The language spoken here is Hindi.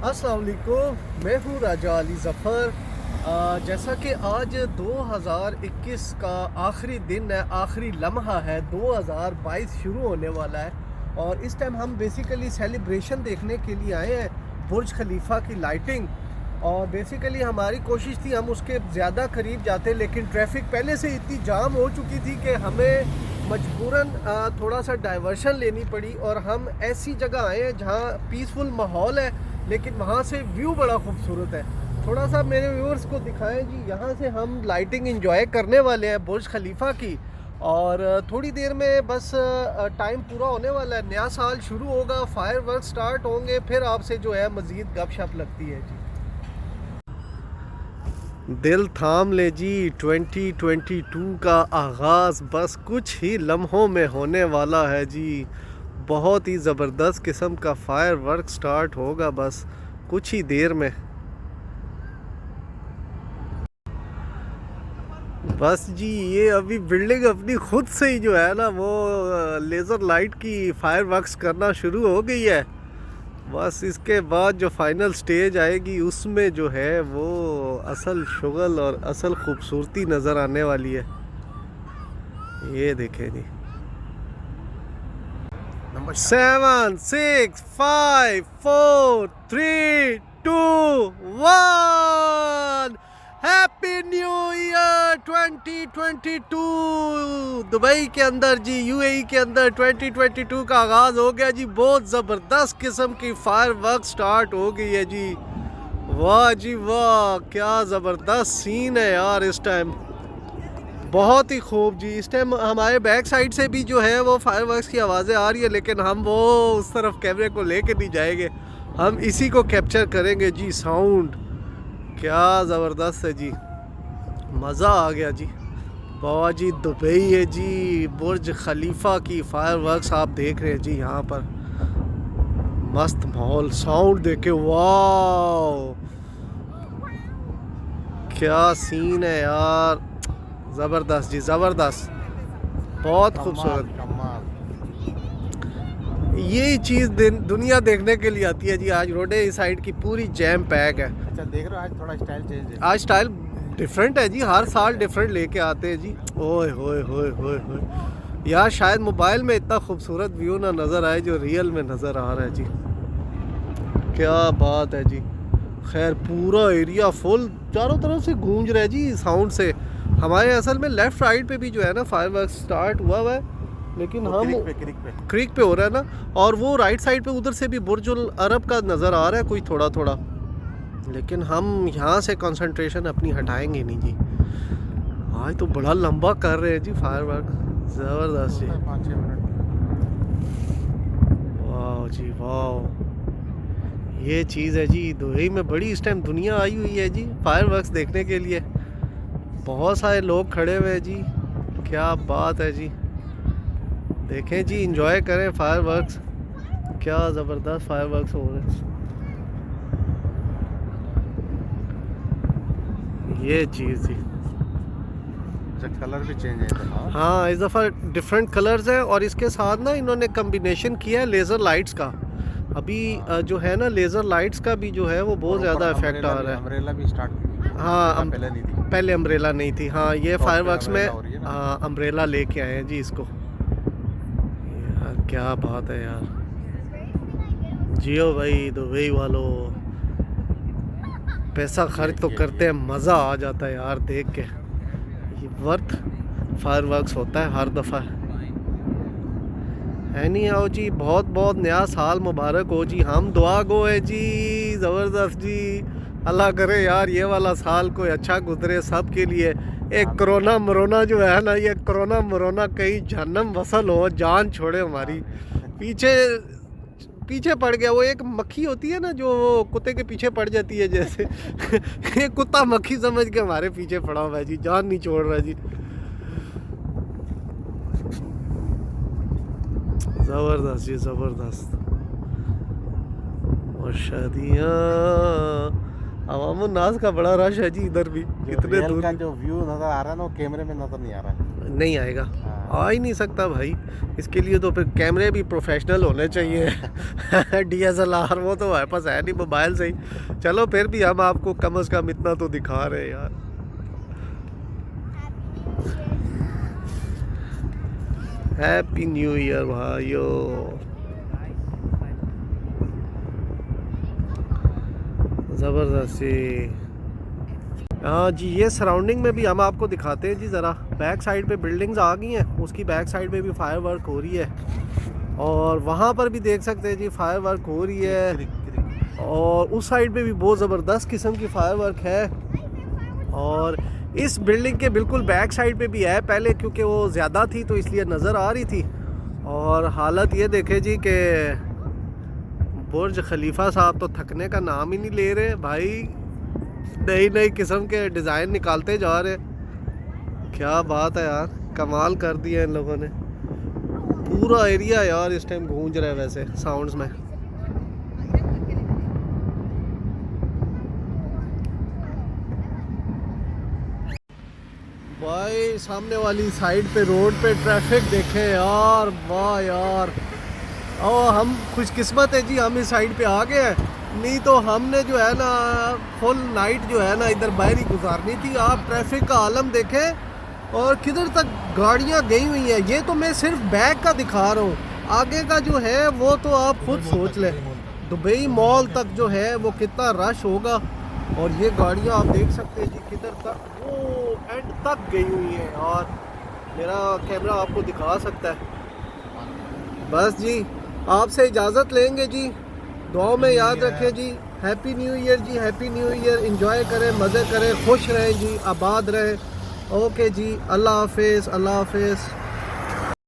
अस्सलाम वालेकुम, मैं हूँ राजा अली ज़फ़र। जैसा कि आज 2021 का आखिरी दिन है, आखिरी लम्हा है, 2022 शुरू होने वाला है और इस टाइम हम बेसिकली सेलिब्रेशन देखने के लिए आए हैं, बुर्ज खलीफा की लाइटिंग। और बेसिकली हमारी कोशिश थी हम उसके ज़्यादा करीब जाते, लेकिन ट्रैफिक पहले से इतनी जाम हो चुकी थी कि हमें मजबूरन थोड़ा सा डाइवर्शन लेनी पड़ी और हम ऐसी जगह आए हैं जहाँ पीसफुल माहौल है, लेकिन वहाँ से व्यू बड़ा खूबसूरत है। थोड़ा सा मेरे व्यूअर्स को दिखाएं जी, यहाँ से हम लाइटिंग एंजॉय करने वाले हैं बुर्ज खलीफा की। और थोड़ी देर में बस टाइम पूरा होने वाला है, नया साल शुरू होगा, फायर वर्क स्टार्ट होंगे, फिर आपसे जो है मज़ीद गपशप लगती है जी। दिल थाम ले जी, 2022 का आगाज़ बस कुछ ही लम्हों में होने वाला है जी। बहुत ही ज़बरदस्त किस्म का फायर वर्क स्टार्ट होगा बस कुछ ही देर में। बस जी ये अभी बिल्डिंग अपनी खुद से ही जो है ना वो लेज़र लाइट की फायर वर्क्स करना शुरू हो गई है। बस इसके बाद जो फाइनल स्टेज आएगी उसमें जो है वो असल शुगल और असल खूबसूरती नज़र आने वाली है। ये देखें जी, 7 6 5 4 3 2 1। Happy new year 2022। दुबई के अंदर जी, यूएई के अंदर 2022 का आगाज़ हो गया जी। बहुत ज़बरदस्त किस्म की फायर वर्क स्टार्ट हो गई है जी। वाह जी वाह, क्या ज़बरदस्त सीन है यार इस टाइम। बहुत ही खूब जी। इस टाइम हमारे बैक साइड से भी जो है वो फायर वर्क्स की आवाज़ें आ रही है, लेकिन हम वो उस तरफ कैमरे को लेके नहीं जाएंगे, हम इसी को कैप्चर करेंगे जी। साउंड क्या ज़बरदस्त है जी, मज़ा आ गया जी। बाबा जी दुबई है जी, बुर्ज खलीफा की फायर वर्क्स आप देख रहे हैं जी। यहाँ पर मस्त माहौल, साउंड देखे, वाह क्या सीन है यार। ज़बरदस्त जी, ज़बरदस्त, बहुत खूबसूरत। ये चीज़ दुनिया देखने के लिए आती है जी। आज रोडे इस साइड की पूरी जैम पैक है। अच्छा देख रहे हो, आज थोड़ा स्टाइल चेंज है। आज स्टाइल डिफरेंट है जी, हर साल डिफरेंट लेके आते हैं जी। ओए होए होए होए होए यार, शायद मोबाइल में इतना खूबसूरत व्यू ना नज़र आए जो रियल में नज़र आ रहा है जी। क्या बात है जी। खैर पूरा एरिया फुल चारों तरफ से गूंज रहा है जी साउंड से। हमारे असल में लेफ़्ट राइट पे भी जो है ना फायर वर्क स्टार्ट हुआ है, लेकिन हम क्रीक पे हो रहा है ना, और वो राइट साइड पे उधर से भी बुर्जुल अरब का नज़र आ रहा है कोई थोड़ा थोड़ा, लेकिन हम यहाँ से कंसंट्रेशन अपनी हटाएंगे नहीं जी। आज तो बड़ा लंबा कर रहे हैं जी फायर वर्क, ज़बरदस्त जी। 5-6 मिनट। वाह जी वाह, ये चीज़ है जी। दुबई में बड़ी इस टाइम दुनिया आई हुई है जी फायर वर्क्स देखने के लिए। बहुत सारे लोग खड़े हुए हैं जी, क्या बात है जी। देखें जी, इंजॉय करें फायर वर्क्स, क्या ज़बरदस्त फायर वर्क्स हो रहे हैं। ये चीज़ जी, कलर भी चेंज है। हाँ इस दफ़ा डिफरेंट कलर्स हैं और इसके साथ ना इन्होंने कम्बिनेशन किया है लेज़र लाइट्स का। अभी जो है ना लेज़र लाइट्स का भी जो है वो बहुत ज़्यादा इफेक्ट आ रहा है। अम्ब्रेला भी स्टार्ट, हाँ पहले नहीं थी। पहले अम्ब्रेला नहीं थी। हाँ ये टॉप फायर पे वर्क्स में umbrella हो रही है ना। हाँ अम्ब्रेला लेके आए हैं जी इसको। यार क्या बात है यार, जियो भाई दुबई वालों, पैसा खर्च तो करते हैं, मज़ा आ जाता है यार देख के। ये वर्थ फायर वर्क्स होता है हर दफ़ा है नहीं। आओ जी, बहुत बहुत नया साल मुबारक हो जी। हम दुआ गो है जी, ज़बरदस्त जी। अल्लाह करे यार ये वाला साल कोई अच्छा गुजरे सब के लिए। एक कोरोना मरोना जो है ना, ये कोरोना मरोना कहीं जहन्नम वसल हो, जान छोड़े हमारी। पीछे पीछे पड़ गया, वो एक मक्खी होती है ना जो वो कुत्ते के पीछे पड़ जाती है जैसे ये कुत्ता मक्खी समझ के हमारे पीछे पड़ा हुआ है जी, जान नहीं छोड़ रहा जी। ज़बरदस्त जी ज़बरदस्त। और शादियाँ, अवामुन्नास का बड़ा रश है जी इधर भी। जो कितने रियल दूर का जो व्यू नज़र आ रहा है ना, वो कैमरे में नज़र नहीं आ रहा है। नहीं आएगा। आ ही नहीं सकता भाई। इसके लिए तो फिर कैमरे भी प्रोफेशनल होने चाहिए। DSLR वो तो हमारे पास है नहीं, मोबाइल से ही। चलो फिर भी हम आपको कम से कम इतना तो दिखा रहे हैं यार। हैप्पी न्यू ईयर भाइयों। ज़बरदस्ती। हाँ जी, ये सराउंडिंग में भी हम आपको दिखाते हैं जी ज़रा। बैक साइड पे बिल्डिंग्स आ गई हैं, उसकी बैक साइड पे भी फायर वर्क हो रही है, और वहाँ पर भी देख सकते हैं जी फायर वर्क हो रही है, और उस साइड पे भी बहुत ज़बरदस्त किस्म की फायर वर्क है। और इस बिल्डिंग के बिल्कुल बैक साइड पे भी है, पहले क्योंकि वो ज़्यादा थी तो इसलिए नज़र आ रही थी। और हालत ये देखे जी कि बुर्ज खलीफा साहब तो थकने का नाम ही नहीं ले रहे भाई, नई नई किस्म के डिज़ाइन निकालते जा रहे। क्या बात है यार, कमाल कर दिया इन लोगों ने। पूरा एरिया यार इस टाइम गूंज रहा है वैसे साउंड्स में। भाई सामने वाली साइड पे रोड पे ट्रैफिक देखे यार, वाह यार। और हम खुशकिस्मत है जी, हम इस साइड पे आ गए हैं, नहीं तो हमने जो है ना फुल नाइट जो है ना इधर बाहर ही गुजारनी थी। आप ट्रैफिक का आलम देखें और किधर तक गाड़ियां गई हुई हैं। ये तो मैं सिर्फ बैक का दिखा रहा हूँ, आगे का जो है वो तो आप खुद सोच लें। दुबई मॉल तक जो है वो कितना रश होगा। और ये गाड़ियां आप देख सकते हैं जी किधर तक, वो एंड तक गई हुई हैं। और मेरा कैमरा आपको दिखा सकता है। बस जी, आपसे इजाज़त लेंगे जी, दुआ में याद रखें जी। हैप्पी न्यू ईयर जी, हैप्पी न्यू ईयर। एंजॉय करें, मज़े करें, खुश रहें जी, आबाद रहें। ओके जी, अल्लाह हाफिज़, अल्लाह हाफिज़।